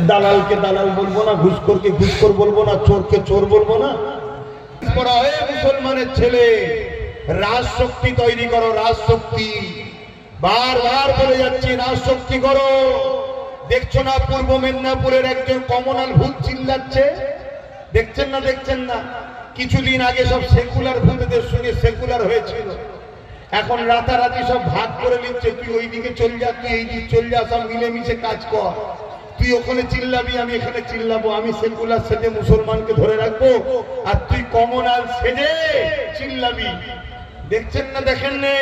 দালালকে দালাল বলবো না, ঘুষখোরকে ঘুষখোর বলবো না, চোরকে চোর বলবো না। মুসলমানের ছেলে, রাজশক্তি তৈরি করো, রাজশক্তি। বারবার বলে যাচ্ছি, রাজশক্তি করো। দেখছো না পূর্ব মেদিনীপুরের একজন কমনাল ভূত চিল্লাচ্ছে? দেখছেন না? দেখছেন না? কিছুদিন আগে সব সেকুলার ভূতদের সঙ্গে সেকুলার হয়েছিল, এখন রাতারাতি সব ভাগ করে নিচ্ছে। তুই ওইদিকে চল যা, তুই এইদিকে চল যা, সব মিলেমিশে কাজ কর। তুই ওখানে চিল্লাবি, আমি এখানে চিল্লাবো। আমি সেকুলার সেজে মুসলমানকে ধরে রাখবো, আর তুই কমনাল সেজে চিল্লাবি। দেখছেন না? দেখেন নে?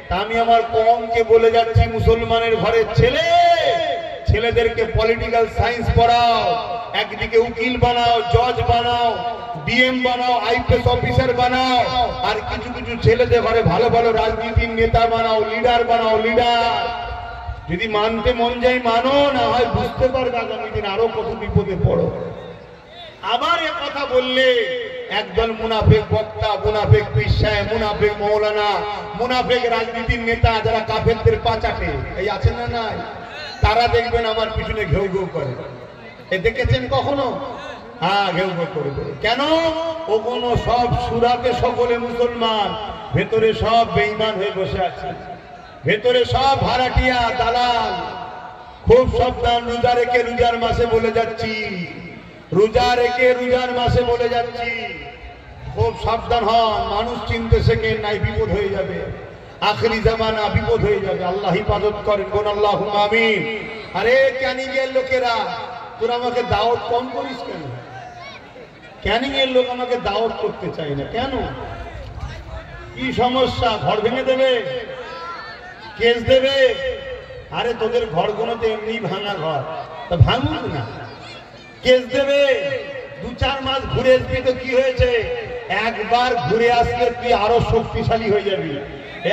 তা আমি আমার কমকে বলে যাচ্ছি, মুসলমানের ঘরের ছেলে, ছেলেদেরকে পলিটিক্যাল সায়েন্স পড়াও, একদিকে উকিল বানাও, জজ বানাও, ডিএম বানাও, আইপিএস অফিসার বানাও, আর কিছু কিছু ছেলেদের ঘরে ভালো ভালো রাজনীতির নেতা বানাও, লিডার বানাও, লিডার। যদি মানতে মন যাই মানো, না হয় বুঝতে পারবে আগামী দিন আরো কত বিপদে পড়ো। আবার এ কথা বললে একদল মুনাফিক বক্তা, মুনাফিক পীর সাহেব, মুনাফিক মৌলানা, মুনাফিক রাজনীতির নেতা যারা কাফেরদের পা চাটে, এই আছেন না নাই? তারা দেখবেন আমার পিছনে ঘেউ ঘেউ করে। এ দেখেছেন কখনো? হ্যাঁ, ঘেউ ঘেউ করে। কেন? ও কোন সব সুরাতে সকলে মুসলমান, ভেতরে সব বেঈমান হয়ে বসে আছে, ভেতরে সব ভাড়াটিয়া, দালাল। খুব সাবধান। রোজা রেখে রোজার মাসে বলে যাচ্ছি, রোজা রেখে রোজার মাসে বলে যাচ্ছি, খুব সাবধান হন। মানুষ চিনতে শেখেন, নাই বিপদ হয়ে যাবে। আখরি জামানা, বিপদ হয়ে যাবে। আল্লাহ হিফাজত করেন, কোন আল্লাহুম্মা আমিন। আরে ক্যানিং এর লোকেরা, তোরা আমাকে দাওয়াত কম করিস কেন? ক্যানিং এর লোক আমাকে দাওয়াত করতে চাই না কেন? কি সমস্যা? ঘর ভেঙে দেবে, কেস দেবে? আরে তোদের ঘরগুলো তো এমনি ভাঙা ঘর, তা ভাঙুক না, কেস দেবে। 2-4 মাস ঘুরে আসবি তো কি হয়েছে? একবার ঘুরে আসলে তুই আরো শক্তিশালী হয়ে যাবি।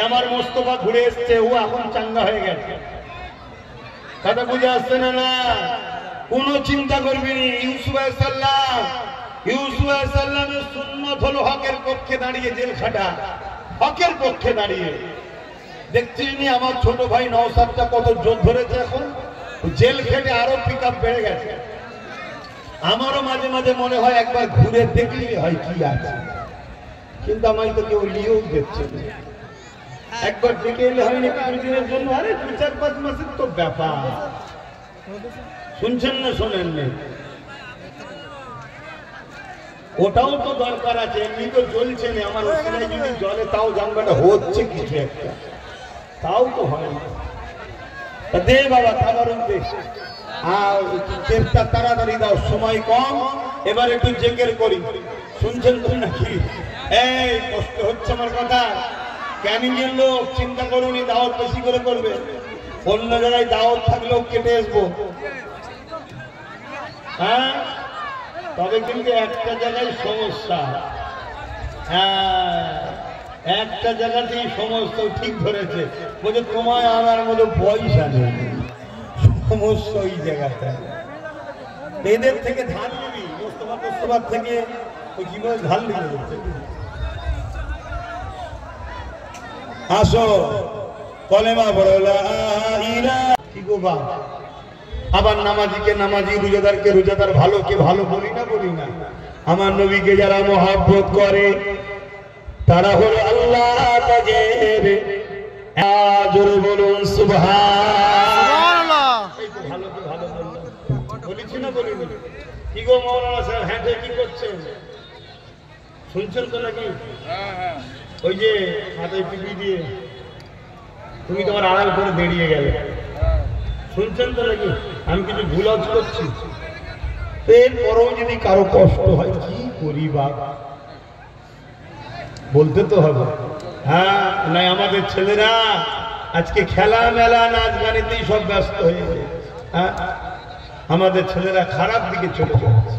আমার মোস্তফা ঘুরে এসছে, ও এখন চাঙ্গা হয়ে গেছে। কথা বুঝে আসছে না? না, কোনো চিন্তা করবি নি। ইউসুফ আলাইহিস সালামের সুন্নাত হলো হকের পক্ষে দাঁড়িয়ে জেল খাটা, হকের পক্ষে দাঁড়িয়ে। দেখছিস নি আমার ছোট ভাই নওশাদটা কত জোর ধরেছে? এখন জেল খেটে আরো পিক আপ বেড়ে গেছে। আমারও মাঝে মাঝে মনে হয় একবার ঘুরে দেখলি হয় কি আছে, কিন্তু আমায় তো কেউ নিয়েও দেখছে না। একবার দেখে এলে হয়নি কিছুদিনের জন্য? আরে 2-4-5 মাসের তো ব্যাপার। শুনছেন না? শোনেন না? ওটাও তো দরকার আছে, এমনি তো চলছে না। আমার ওখানে যদি জলে তাও জানবাটা হচ্ছে কিছু একটা, তাও তো হয় না। দে বাবা, খাবার দে, আর চেষ্টা তাড়াতাড়ি দাও, সময় কম। এবার একটু জেকের করি। শুনছেন তো নাকি? এই কষ্ট হচ্ছে আমার কথা। ক্যানিং এর লোক, চিন্তা করুনি, দাওয়াত বেশি করে করবে। অন্য জায়গায় দাওয়াত থাকলেও কেটে আসবো, হ্যাঁ। তবে কিন্তু একটা জায়গায় সমস্যা, হ্যাঁ, একটা জায়গাতেই সমস্যা ঠিক ধরেছে। বলছে তোমায় আমার মতো পয়সা নেই, সমস্যা ওই জায়গাটা। এদের থেকে ধার নিবি, মোস্তফার থেকে ওই জীবনে ধার নিবি। আসো কলেমা পড়ো লা ইলাহা। কি গো বা, আবার নামাজিকে নামাজি, রোজাদারকে রোজাদার, ভালোকে ভালো বলি না? বলি না? আমার নবীকে যারা মহব্বত করে তারা হলো আল্লাহ তাজের। জোরে বলুন সুবহানাল্লাহ। এই তো ভালোকে ভালো বললাম, বলেছি না? বলিনি? কি গো মাওলানা সাহেব, হ্যাঁ কি করছেন? শুনছেন তো নাকি? ওই যে মাথায় টুপি দিয়ে তুমি তোমার আড়াল করে বেরিয়ে গেলে, শুনছেন তো নাকি? আমি কিছু ভুল করছি? এরপরেও যদি কারো কষ্ট হয়, কি করি বাবা, বলতে তো হবে। হ্যাঁ, নাই আমাদের ছেলেরা আজকে খেলা মেলা নাচ গানেতেই সব ব্যস্ত হয়ে যায়। হ্যাঁ, আমাদের ছেলেরা খারাপ দিকে চলে যাচ্ছে।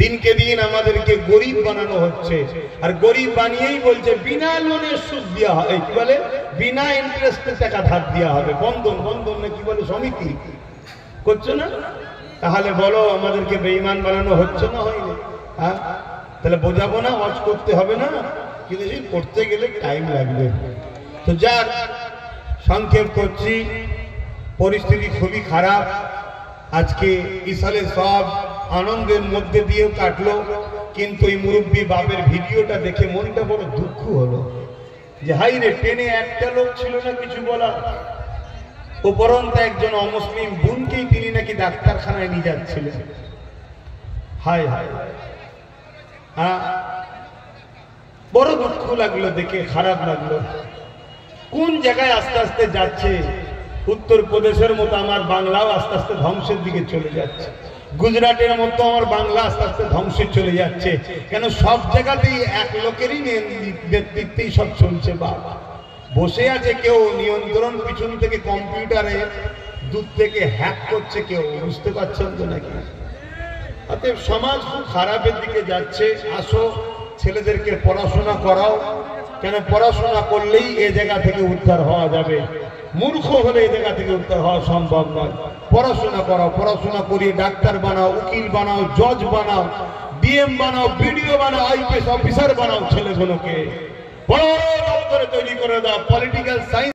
দিনকে দিন আমাদেরকে গরিব বানানো হচ্ছে, আর গরিব বানিয়েই বলছে বিনা লোনের সুদ দেওয়া হয়, কি বলে, বিনা ইন্টারেস্টে টাকা ধার দেওয়া হবে। বন্ধন, বন্ধন না কি বলে, সমিতি করছো না? তাহলে বলো আমাদেরকে বেঈমান বানানো হচ্ছে না? হয়নি? হ্যাঁ, তাহলে বোঝাবো না? ওয়াজ করতে হবে না? কিন্তু করতে গেলে টাইম লাগবে। তো যাক, সংক্ষেপ করছি, পরিস্থিতি খুবই খারাপ। আজকে ইসালে সব আনন্দের মধ্যে দিয়েও কাটলো, কিন্তু এই মুরব্বী বাপের ভিডিওটা দেখে মনটা বড় দুঃখ হলো যে হাই রে, ট্রেনে একটা লোক ছিল না কিছু বলা, উপরন্ত একজন অমুসলিম বোনকেই তিনি নাকি ডাক্তারখানায় নিয়ে যাচ্ছিলেন। হায় হায়, হ্যাঁ, বড় দুঃখ লাগলো দেখে, খারাপ লাগলো। কোন জায়গায় আস্তে আস্তে যাচ্ছে, উত্তরপ্রদেশের মতো আমার বাংলাও আস্তে আস্তে ধ্বংসের দিকে চলে যাচ্ছে, গুজরাটের মতো আমার বাংলা আস্তে আস্তে ধ্বংসে চলে যাচ্ছে। কেন সব জায়গাতেই এক লোকেরই নেতৃত্বেই সব চলছে। বাবা বসে আছে কেউ নিয়ন্ত্রণ, পিছন থেকে কম্পিউটারে দূর থেকে হ্যাক করছে কেউ, বুঝতে পারছেন তো নাকি? অতএব সমাজ খুব খারাপের দিকে যাচ্ছে। আসো ছেলেদেরকে পড়াশোনা করাও, কেন পড়াশোনা করলেই এ জায়গা থেকে উদ্ধার হওয়া যাবে, মূর্খ হলে এই জায়গা থেকে উদ্ধার হওয়া সম্ভব নয়। পড়াশোনা করাও, পড়াশোনা করিয়ে ডাক্তার বানাও, উকিল বানাও, জজ বানাও, ডিএম বানাও, বিডিও বানাও, আইপিএস অফিসার বানাও, ছেলেগুলোকে বড় দপ্তরে তৈরি করে দাও। Political science